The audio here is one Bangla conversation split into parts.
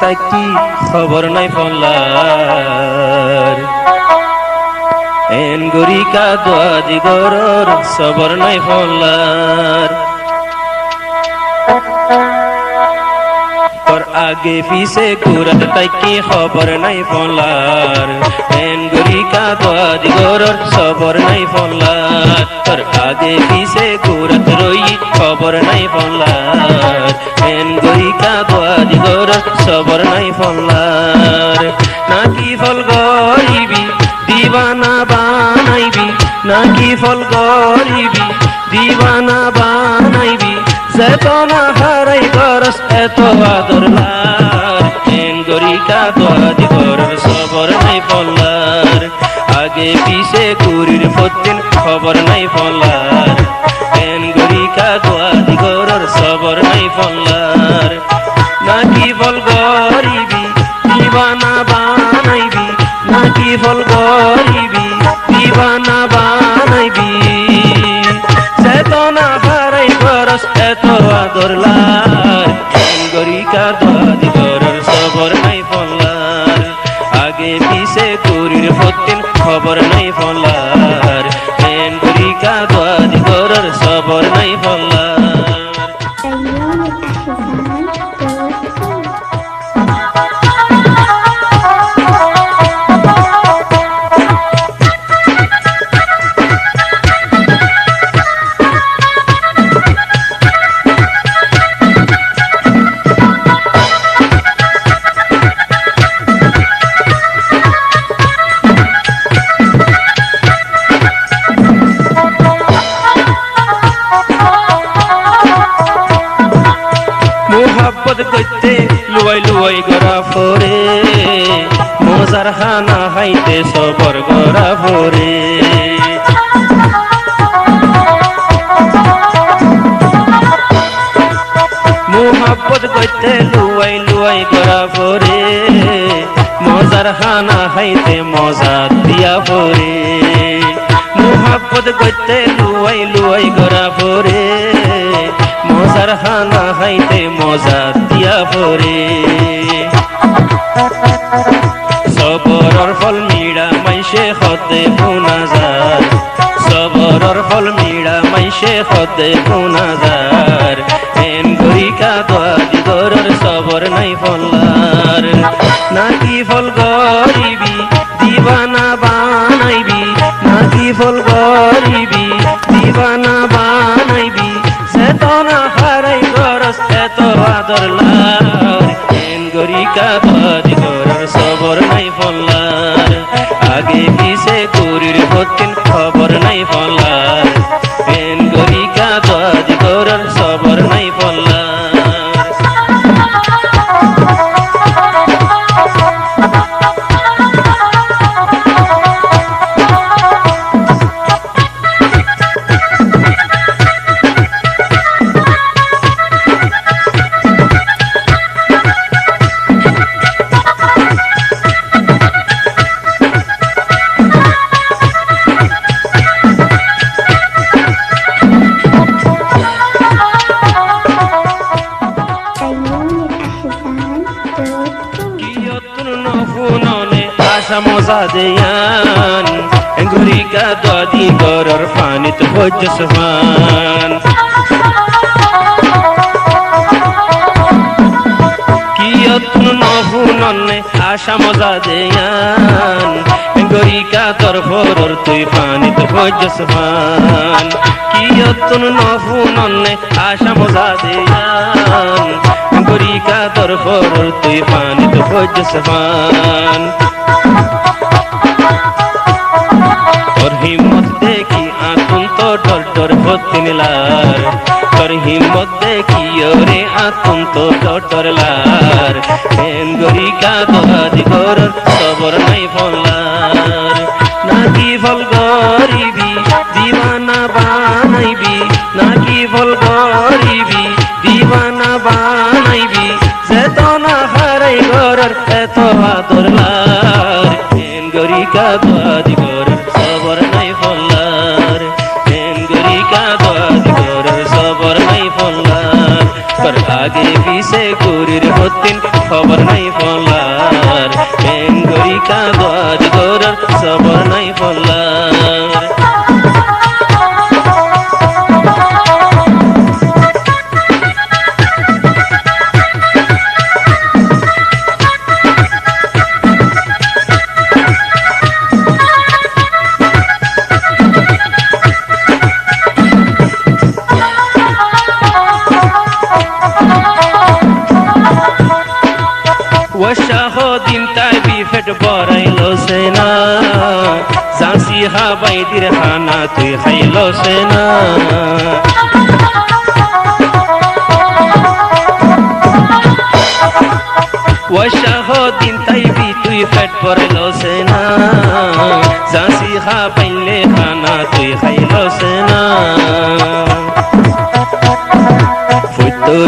তাই কি খবর নাই ফলার এন গরিকা দোয়া দিগরর সবর নাই ফলার তোর আগে পিছে ঘুরাত তাই কি খবর নাই ফলার এন গরিকা দোয়া দিগরর সবর নাই ফলার তোর আগে পিছে ঘুরাত রই খবর নাই ফলার এন গরিকা দোয়া দিগরর সবর নাই ফলার নাকি ফল গরিবি দিবানা বানাইবি নাকি ফল গরিবি দিবানা বানাইবি চেতনা হারাই গরস এত আদর লার এন গরিকা দোয়া দিগরর সবর নাই ফলার আগে পিছে কুরির পত্তিন খবর নাই ফলার এন গরিকা দোয়া দিগরর সবর নাই ফলার নাকি ফল গরিবি দিবানা বানাইবি নাকি ফল গরিবি দিবানা বানাইবি চেতনা হারাই গরস এত আদর লার এন গরিকা দোয়া দিগরর সবর নাই ফলার আগে পিছে কুরির পত্তিন খবর নাই ফলার এন গরিকা দোয়া দিগরর সবর নাই ফলার মোহাব্বত করতে লুয়াই লুয়াই গড়া ফোরে মজার হানা হাইতে সবর গড়া ফোরে মোহাব্বত করতে লুয়াই লুয়াই গড়া ফোরে মজার হানা হাইতে মজা দিয়া ফোরে মোহাব্বত করতে লুয়াই লুয়াই গড়া ফোরে মজার হানা হাইতে মজা দিয়া পরে সবরর ফল মিড়া মাইসে হতে গুনা যায় সবরর ফল মিড়া মাইসে হতে গুনা যায় এন গরিকা দোয়া দিগরর সবর নাই ফলার নাকি ফল গরিবি দিবানা বানাইবি নাকি ফল গরিবি দিবানা বানাইবি চেতনা হারাই গরস এত আদর লার এন গরিকা দোয়া দিগরর সবর নাই ফলার আগে পিছে কুরির পত্তিন খবর নাই ফলার এন গরিকা দোয়া দিগরর সবর নাই ফলার মজা দেয়ান গরিকা দোয়া দিগরর ফানিত হজ্জসমান কিয়তন নহুননে আশা মজা দেয়ান গরিকা তোর ফরর তুই ফানিত হজ্জসমান কিয়তন নহুননে আশা মজা দেয়ান গরিকা তোর ফরর তুই ফানিত হজ্জসমান তোর হিম্মত দেখি আতুন তো ডর ডর হতিন লার তোর হিম্মত দেখি ওরে আতুন তো ডর ডর লার এন গরিকা দোয়া দিগরর সবর নাই ফলার নাকি ফল গরিবি দিবানা বানাইবি নাকি ফল গরিবি দিবানা বানাইবি চেতনা হারাই গরর এত আদর লার এন গরিকা দোয়া দিগরর সবর নাই ফলার এন গরিকা দোয়া দিগরর সবর নাই ফলার তোর আগে পিছে কুরির হতিন খবর নাই পল্লার বেঙ্গরিকা দোয়াজ গোরার সবর নাই পল্লার ওয়াশাহদিন তাই বিফেট বরাইলো সেনা জাসি হাবাইদির খানা তুই খাইলো সেনা ওয়াশাহদিন তাই বি তুই ফেট বরাইলো সেনা জাসি হাবাইলে খানা তুই খাইলো সেনা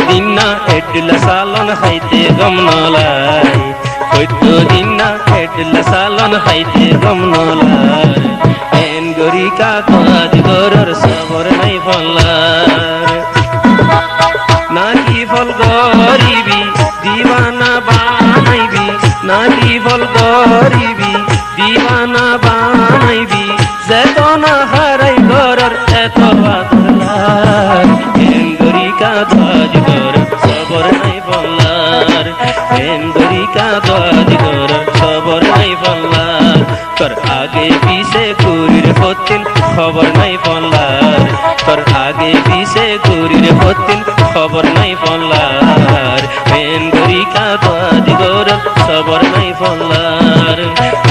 দিন না এডলা সালন খাইতে গম নলাই দিন না এডলা সালন খাইতে গম নলার এন গরিকা দোয়াজ গোরার সবর নাই পল্লার নাকি ফল গরিবি দিওয়ানা বানাইবি নাকি ফল গরিবি দিওয়ানা বানাইবি যেত না হারাই গোরার এত আদরলার এন গরিকা দোয়াজ গোরার সবর নাই পল্লার এন গরিকা দোয়াজ গোরার সবর নাই পল্লার তোর আগে পিছে কুরির হতিন খবর নাই পল্লার তোর আগে পিছে কুরির হতিন খবর নাই পল্লার এন গরিকা দোয়াজ গোরার সবর নাই পল্লার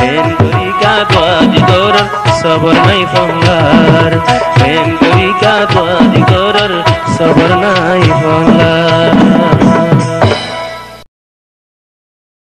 এন গরিকা দোয়াজ গোরার সবর নাই পল্লার